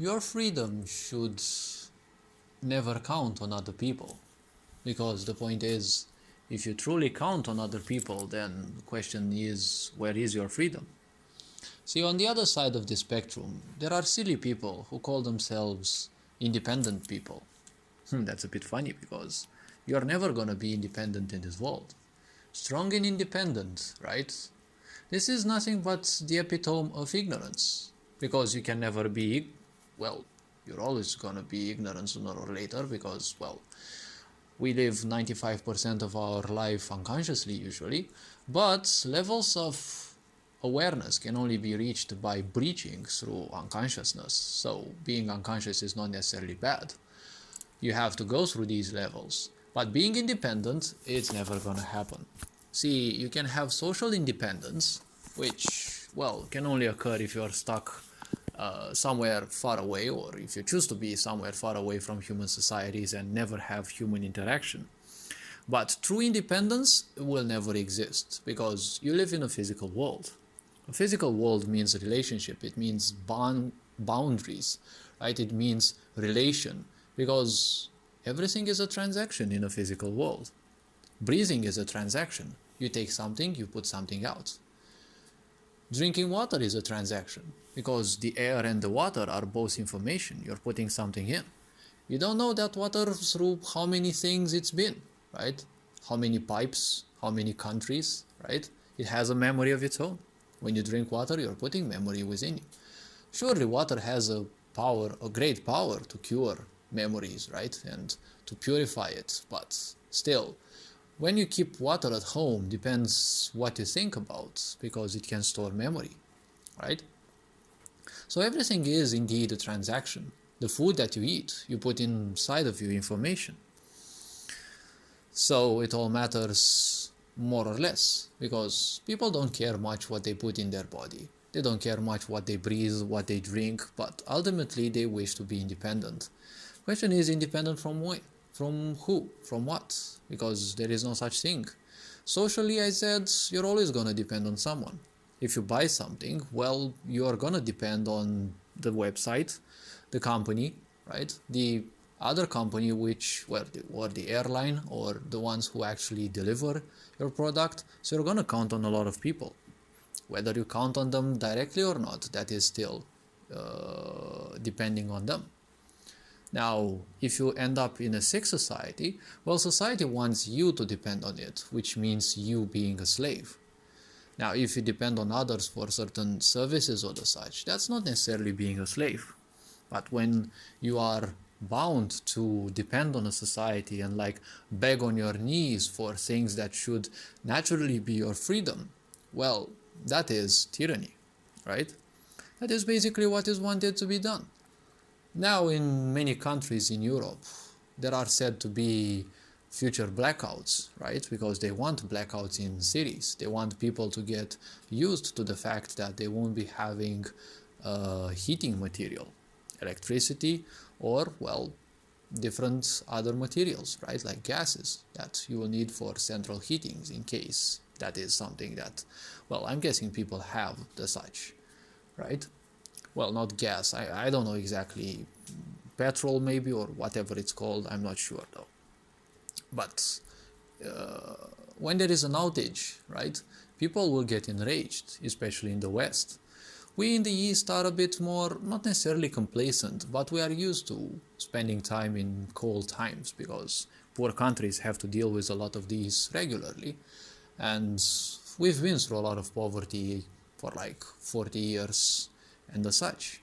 Your freedom should never count on other people, because the point is, if you truly count on other people, then the question is, where is your freedom? See, on the other side of the spectrum, there are silly people who call themselves independent people. That's a bit funny because you're never gonna be independent in this world. Strong and independent, right? This is nothing but the epitome of ignorance, because you can never be, well, you're always gonna be ignorant sooner or later, because, well, we live 95% of our life unconsciously usually, but levels of awareness can only be reached by breaching through unconsciousness. So being unconscious is not necessarily bad. You have to go through these levels. But being independent, it's never gonna happen. See, you can have social independence, which, well, can only occur if you're stuck somewhere far away, or if you choose to be somewhere far away from human societies and never have human interaction. But true independence will never exist, because you live in a physical world. A physical world means relationship, it means boundaries, right? It means relation, because everything is a transaction in a physical world. Breathing is a transaction. You take something, you put something out. Drinking water is a transaction, because the air and the water are both information. You're putting something in. You don't know that water through how many things it's been, right? How many pipes, how many countries, right? It has a memory of its own. When you drink water, you're putting memory within you. Surely water has a power, a great power to cure memories, right? And to purify it. But still, when you keep water at home, depends what you think about, because it can store memory, right? So everything is indeed a transaction. The food that you eat, you put inside of you information. So it all matters more or less, because people don't care much what they put in their body. They don't care much what they breathe, what they drink, but ultimately they wish to be independent. Question is, independent from what? From who? From what? Because there is no such thing. Socially, I said, you're always gonna depend on someone. If you buy something, well, you're gonna depend on the website, the company, right? The other company, which, well, or the airline, or the ones who actually deliver your product. So you're gonna count on a lot of people. Whether you count on them directly or not, that is still depending on them. Now, if you end up in a sick society, well, society wants you to depend on it, which means you being a slave. Now, if you depend on others for certain services or the such, that's not necessarily being a slave. But when you are bound to depend on a society and like beg on your knees for things that should naturally be your freedom, well, that is tyranny, right? That is basically what is wanted to be done. Now, in many countries in Europe, there are said to be future blackouts, right? Because they want blackouts in cities. They want people to get used to the fact that they won't be having heating material, electricity, or, well, different other materials, right? Like gases that you will need for central heatings, in case that is something that, well, I'm guessing people have the such, right? Well, not gas, I don't know exactly, petrol maybe, or whatever it's called, I'm not sure though. But when there is an outage, right, people will get enraged, especially in the West. We in the East are a bit more, not necessarily complacent, but we are used to spending time in cold times, because poor countries have to deal with a lot of these regularly. And we've been through a lot of poverty for like 40 years and the such.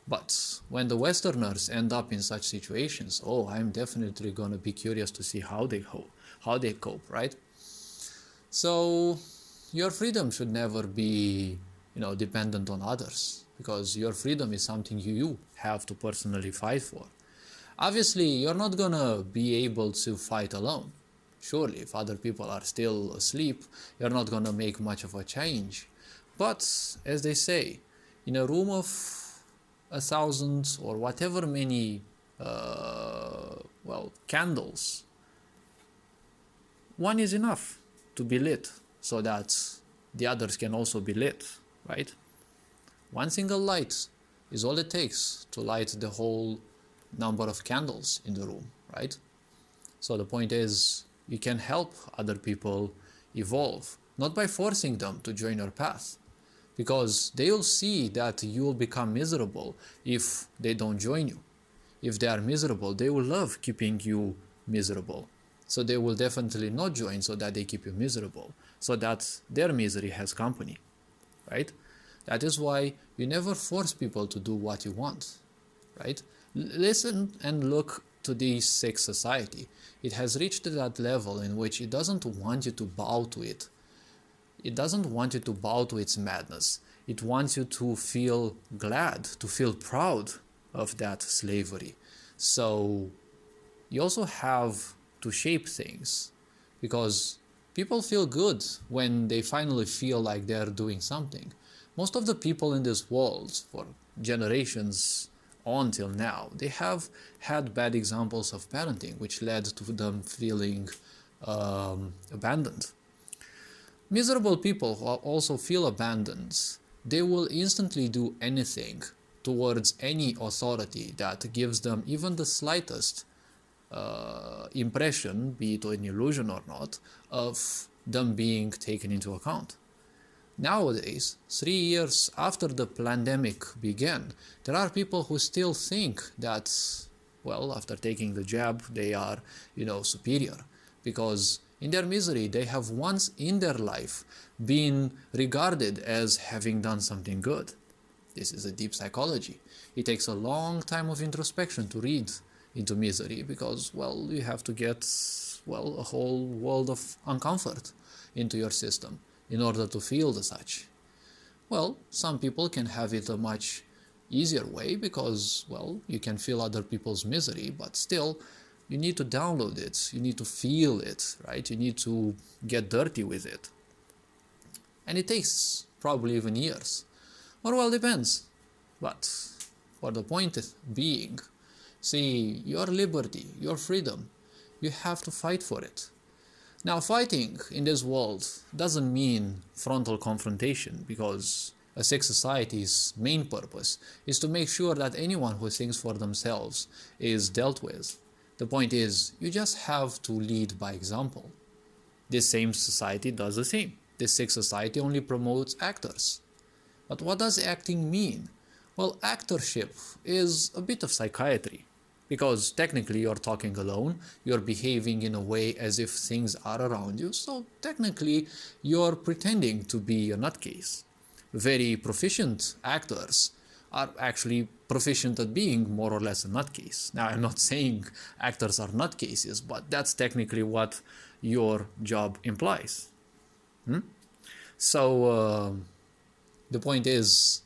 But when the Westerners end up in such situations, oh, I'm definitely gonna be curious to see how they cope, right? So your freedom should never be, dependent on others, because your freedom is something you have to personally fight for. Obviously, you're not gonna be able to fight alone. Surely, if other people are still asleep, you're not gonna make much of a change. But, as they say, in a room of 1,000 or whatever many, candles, one is enough to be lit, so that the others can also be lit, right? One single light is all it takes to light the whole number of candles in the room, right? So the point is, you can help other people evolve, not by forcing them to join your path, because they will see that you will become miserable if they don't join you. If they are miserable, they will love keeping you miserable. So they will definitely not join so that they keep you miserable, so that their misery has company, right? That is why you never force people to do what you want, right? Listen and look to this sex society. It has reached that level in which it doesn't want you to bow to it. It doesn't want you to bow to its madness. It wants you to feel glad, to feel proud of that slavery. So you also have to shape things, because people feel good when they finally feel like they're doing something. Most of the people in this world, for generations on till now, they have had bad examples of parenting, which led to them feeling abandoned. Miserable people who also feel abandoned, they will instantly do anything towards any authority that gives them even the slightest impression, be it an illusion or not, of them being taken into account. Nowadays, 3 years after the pandemic began, there are people who still think that, well, after taking the jab, they are, superior, because in their misery, they have once in their life been regarded as having done something good. This is a deep psychology. It takes a long time of introspection to read into misery, because, well, you have to get, well, a whole world of uncomfort into your system in order to feel the such. Well, some people can have it a much easier way because, well, you can feel other people's misery, but still, you need to download it, you need to feel it, right? You need to get dirty with it. And it takes probably even years. Or, well, depends. But for the point being, see, your liberty, your freedom, you have to fight for it. Now, fighting in this world doesn't mean frontal confrontation, because a sex society's main purpose is to make sure that anyone who thinks for themselves is dealt with. The point is, you just have to lead by example. This same society does the same. This sex society only promotes actors. But what does acting mean? Well, actorship is a bit of psychiatry, because technically you're talking alone, you're behaving in a way as if things are around you, so technically you're pretending to be a nutcase. Very proficient actors are actually proficient at being more or less a nutcase. Now, I'm not saying actors are nutcases, but that's technically what your job implies. So the point is,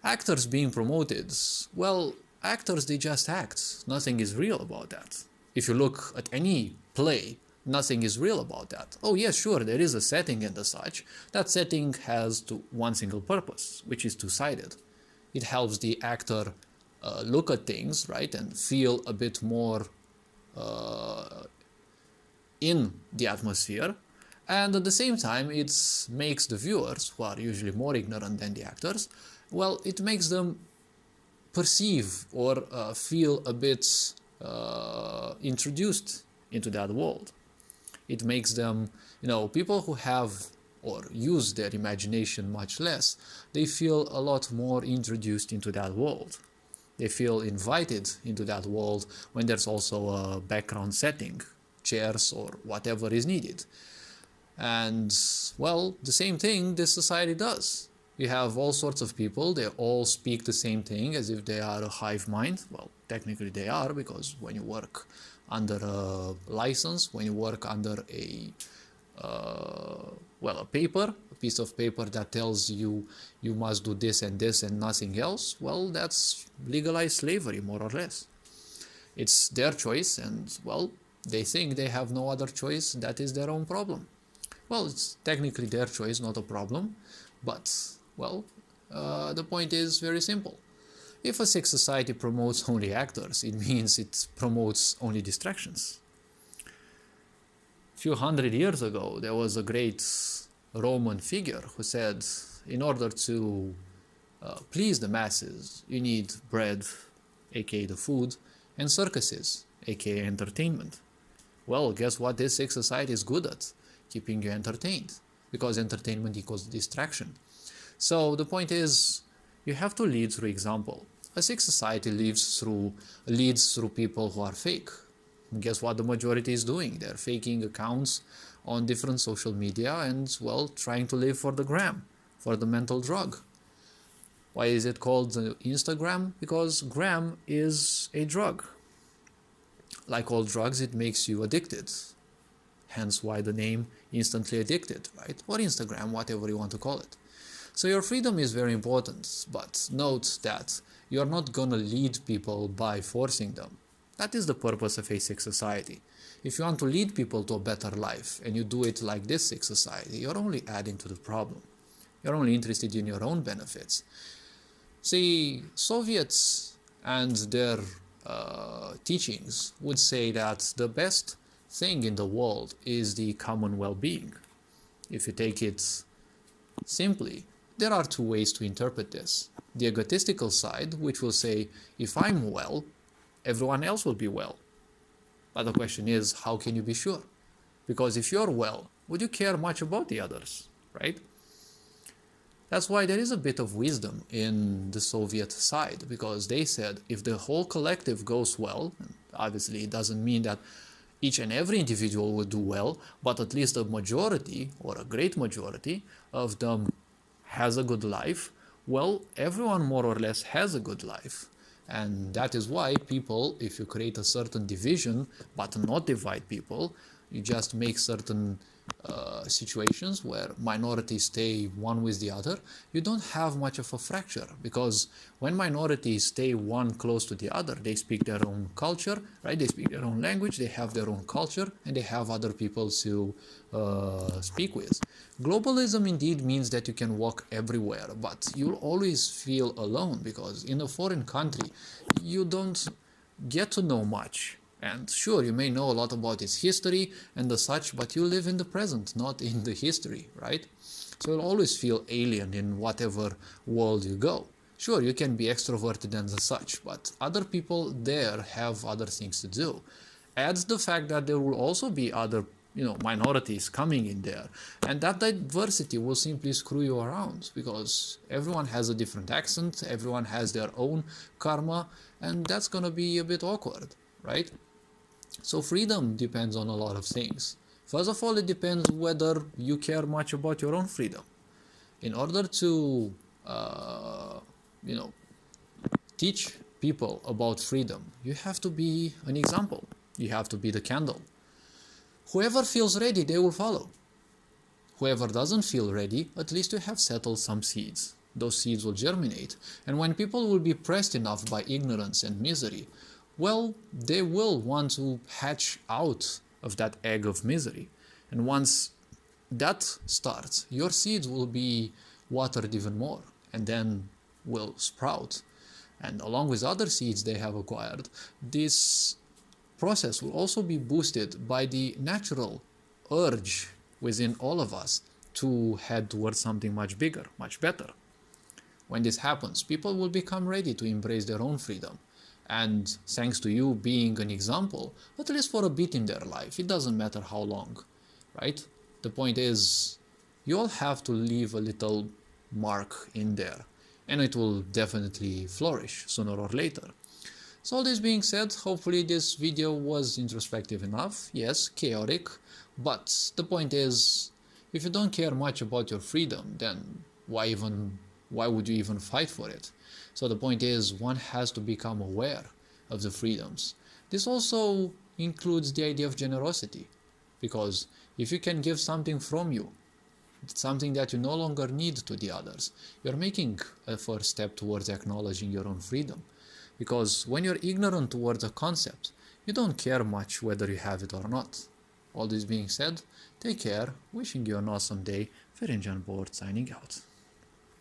actors being promoted, well, actors, they just act. Nothing is real about that. If you look at any play, nothing is real about that. Oh yes, sure, there is a setting and such. That setting has one single purpose, which is two-sided. It helps the actor look at things, right, and feel a bit more in the atmosphere. And at the same time, it makes the viewers, who are usually more ignorant than the actors, well, it makes them perceive or feel a bit introduced into that world. It makes them, people who have or use their imagination much less, they feel a lot more introduced into that world. They feel invited into that world when there's also a background setting, chairs or whatever is needed. And, well, the same thing this society does. You have all sorts of people, they all speak the same thing as if they are a hive mind. Well, technically they are, because when you work under a license, when you work under a paper, a piece of paper that tells you you must do this and nothing else, well, that's legalized slavery, more or less. It's their choice, and, well, they think they have no other choice. That is their own problem. Well, it's technically their choice, not a problem, but, well, the point is very simple. If a sex society promotes only actors, it means it promotes only distractions. A few hundred years ago, there was a great Roman figure who said, in order to please the masses. You need bread, aka the food, and circuses, aka entertainment. Well, guess what this sick society is good at? Keeping you entertained, because entertainment equals distraction. So the point is, you have to lead through example. A sick society leads through people who are fake. And guess what the majority is doing? They're faking accounts on different social media and, well, trying to live for the gram, for the mental drug. Why is it called Instagram? Because gram is a drug. Like all drugs, it makes you addicted. Hence why the name Instantly Addicted, right? Or Instagram, whatever you want to call it. So your freedom is very important, but note that you're not gonna lead people by forcing them. That is the purpose of a sick society. If you want to lead people to a better life and you do it like this sick society, you're only adding to the problem. You're only interested in your own benefits. See, Soviets and their teachings would say that the best thing in the world is the common well-being. If you take it simply, there are two ways to interpret this. The egotistical side, which will say, if I'm well, everyone else will be well. But the question is, how can you be sure? Because if you're well, would you care much about the others, right? That's why there is a bit of wisdom in the Soviet side, because they said if the whole collective goes well, obviously it doesn't mean that each and every individual will do well, but at least a majority or a great majority of them has a good life, well, everyone more or less has a good life. And that is why people, if you create a certain division but not divide people, you just make certain situations where minorities stay one with the other, you don't have much of a fracture, because when minorities stay one close to the other, they speak their own culture, right? They speak their own language, they have their own culture, and they have other people to speak with. Globalism indeed means that you can walk everywhere, but you'll always feel alone, because in a foreign country you don't get to know much. And sure, you may know a lot about its history and the such, but you live in the present, not in the history, right? So you'll always feel alien in whatever world you go. Sure, you can be extroverted and the such, but other people there have other things to do. Add the fact that there will also be other minorities coming in there, and that diversity will simply screw you around, because everyone has a different accent, everyone has their own karma, and that's gonna be a bit awkward, right? So freedom depends on a lot of things. First of all, it depends whether you care much about your own freedom. In order to teach people about freedom, you have to be an example. You have to be the candle. Whoever feels ready, they will follow. Whoever doesn't feel ready, at least you have settled some seeds. Those seeds will germinate, and when people will be pressed enough by ignorance and misery, well, they will want to hatch out of that egg of misery. And once that starts, your seeds will be watered even more, and then will sprout. And along with other seeds they have acquired, this process will also be boosted by the natural urge within all of us to head towards something much bigger, much better. When this happens, people will become ready to embrace their own freedom. And thanks to you being an example, at least for a bit in their life, it doesn't matter how long, right? The point is, you all have to leave a little mark in there, and it will definitely flourish sooner or later. So all this being said, hopefully this video was introspective enough. Yes, chaotic, but the point is, if you don't care much about your freedom, then why would you even fight for it? So the point is, one has to become aware of the freedoms. This also includes the idea of generosity, because if you can give something from you, something that you no longer need to the others, you're making a first step towards acknowledging your own freedom. Because when you're ignorant towards a concept, you don't care much whether you have it or not. All this being said, take care, wishing you an awesome day. Ferencan Board signing out.